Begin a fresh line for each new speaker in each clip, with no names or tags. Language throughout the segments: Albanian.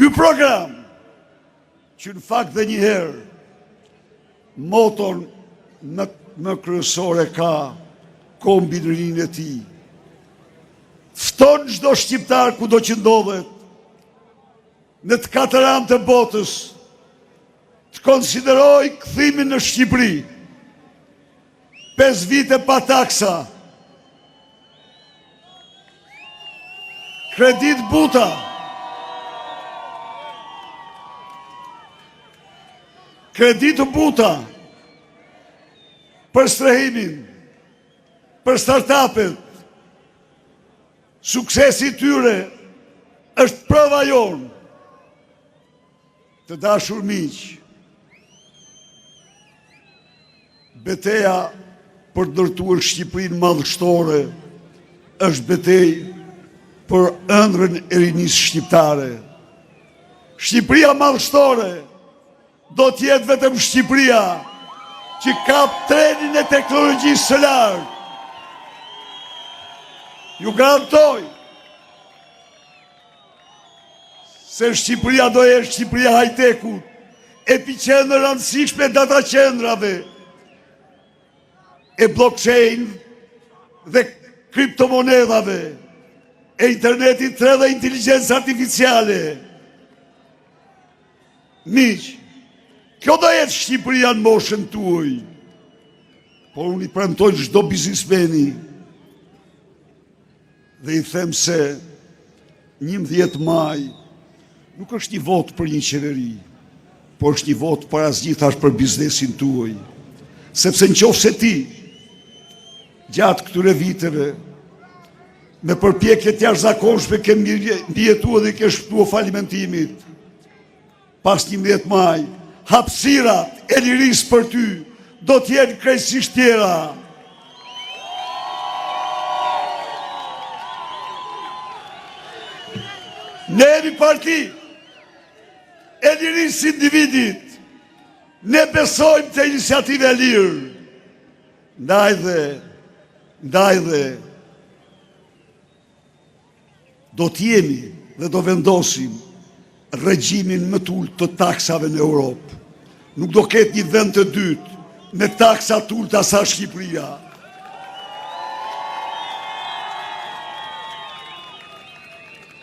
Ky program, që në fakt dhe njëherë, moton më kryesore ka kombinërinë e tij. Fton çdo shqiptar kudo që ndodhet në të katër anë të botës të konsideroj kthimin në Shqipëri. 5 vite pa taksa, kredit buta, për strehimin, për startupet, suksesi tyre është prova jonë. Të dashur miq, betejë për të ndërtuar Shqipërinë madhështore është betejë për ëndrrën e rinisë shqiptare. Shqipëria madhështore do të jetë vetëm Shqipëria që kap trenin e teknologjisë së lartë. Ju garantoj se Shqipëria do jetë Shqipëria high-tech-ut, epicentër rëndësishme data qendrave, e blockchain dhe kriptomonedhave, e internetit 3 dhe inteligencë artificiale. Miq, kjo do jetë Shqipëria në moshën tuaj. Por unë i premtoj çdo biznismeni dhe i them se 11 maj nuk është një vot për një qeveri, por është një vot parazgjithash për biznesin tuaj. Sepse nëse ti gjatë këtyre viteve me përpjekje të jashtëzakonshme ke mbijetuar dhe ke shpëtuar falimentimit, pas 11 maj, hapësirat e lirisë për ty do të jenë krejtësisht tjera. Ne jemi parti e lirisë individit. Ne besojmë të iniciative e lirë. Ndaj dhe do t'jemi dhe do vendosim regjimin më të ulët të taksave në Europë. Nuk do ketë një vend të dytë me taksa të ulta sa Shqipëria.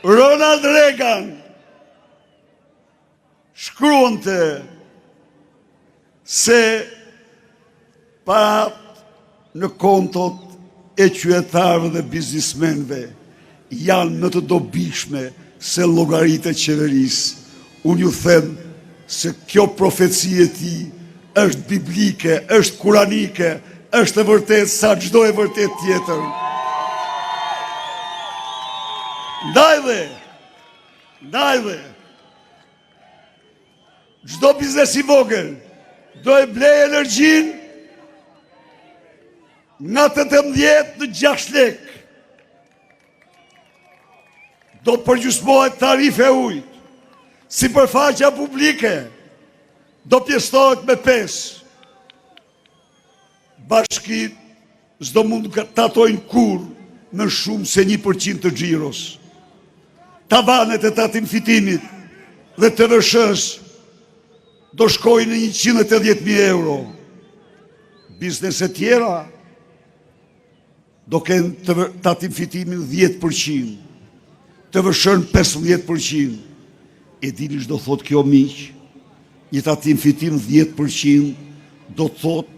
Ronald Reagan shkruante se parat në kontot e qytetarëve dhe biznismenëve janë më të dobishme se llogaritë e qeverisë. Unë ju them se kjo profeci e tij është biblike, është kuranike, është e vërtetë sa çdo e vërtet tjetër. Ndaj dhe çdo biznes i vogël do e blej energjinë nga 18 në 6 lekë. Do përgjysmohet tarife e ujit. Sipërfaqja publike do pjesëtohet me 5. Bashkitë s'do mund të tatojnë kur në shumë se 1% të xhiros. Tavanet e tatim fitimit dhe të vëshës do shkojnë në 180.000 euro. Bizneset tjera do kenë tatim fitimin 10%, të vëshën 15%. E dini ç'do thot kjo miq? Një tatim fitim 10% do thot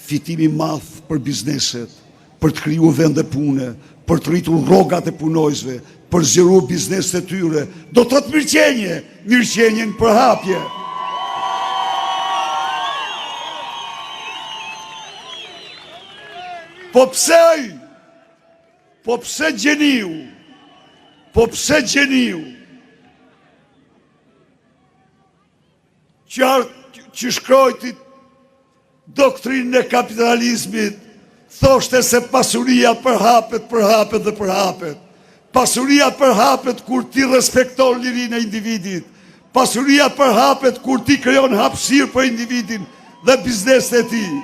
fitimi madh për bizneset, për të krijuar vende pune, për të rritur rrogat e punojësve, për zgjeruar bizneset e tyre. Do thot mirëqenje në përhapje. Po pse gjeniu? Që shkrojti doktrinën e kapitalizmit, thoshte se pasuria përhapet dhe përhapet. Pasuria përhapet kur ti respekton lirinë e individit. Pasuria përhapet kur ti krijon hapësirë për individin dhe biznesin e tij.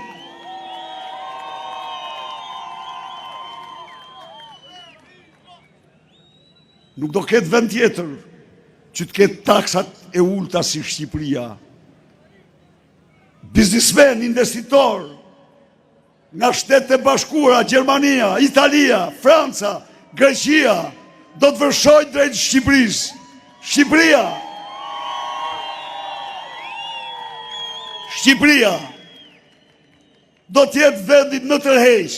Nuk do ketë vend tjetër që të ketë taksat e ulta si Shqipëria. Biznismen, investitor, nga Shtetet e Bashkuara, Gjermania, Italia, Franca, Greqia, do të vërshojnë drejt Shqipërisë. Shqipëria do t'jetë vendit më tërheqës.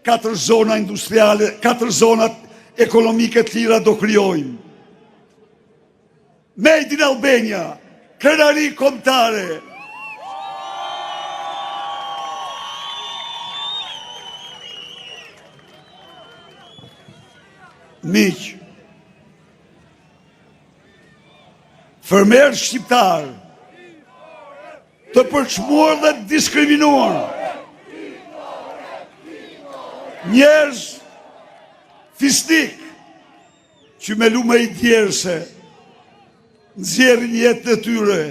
4 zona industriale, 4 zonat ekonomike të lira do krijojmë. Made in Albania, krenari kombëtare. Miq, fermerë shqiptarë të përçmuar dhe diskriminuar, njerëz fisnik që me lume i djerse nxjerrin jetën e tyre,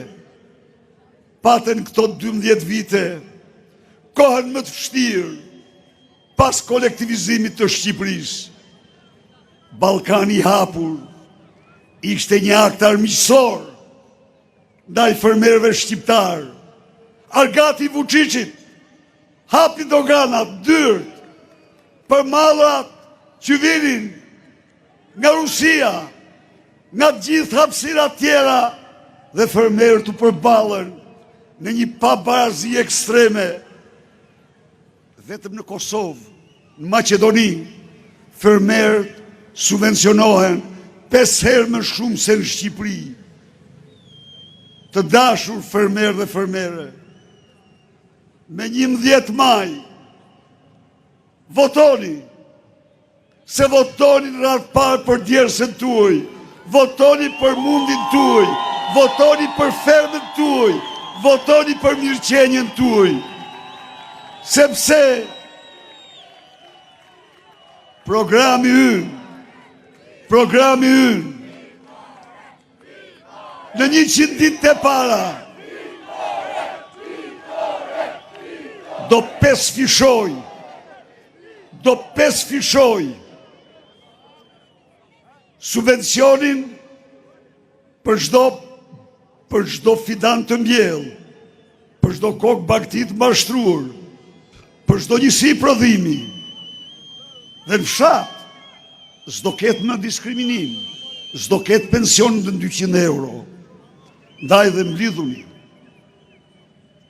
paten këto 12 vite kohën më të vështirë pas kolektivizimit të Shqipërisë. Ballkani i hapur ishte një akt armiqësor ndaj fermerëve shqiptar. Argati Vučićit hapi doganat, dyrt, për mallat që vinin nga Rusia, nga gjithë hapësirat tjera, dhe fermerët u përballen në një pabarazi ekstreme. Vetëm në Kosovë, në Maqedoni, fermerët subvencionohen 5 herë më shumë se në Shqipëri. Të dashur fermerë dhe fermere, me 11 maj, votoni, se votoni në radhë parë për djersën tuaj, votoni për mundin tuaj, votoni për fermën tuaj, votoni për mirëqenjen tuaj, sepse programi ynë në 100 ditë të para do pesfishoj subvencionin për çdo fidan të mbjell, për çdo kokë bagtit mashtruar, për çdo njësi prodhimi. Dhe në fshat s'do ketë më diskriminim, s'do ketë pension në 200 euro. Ndaj dhe mblidhuni,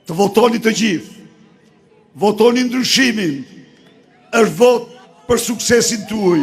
të votoni të gjithë, votoni ndryshimin, është vot për suksesin tuaj.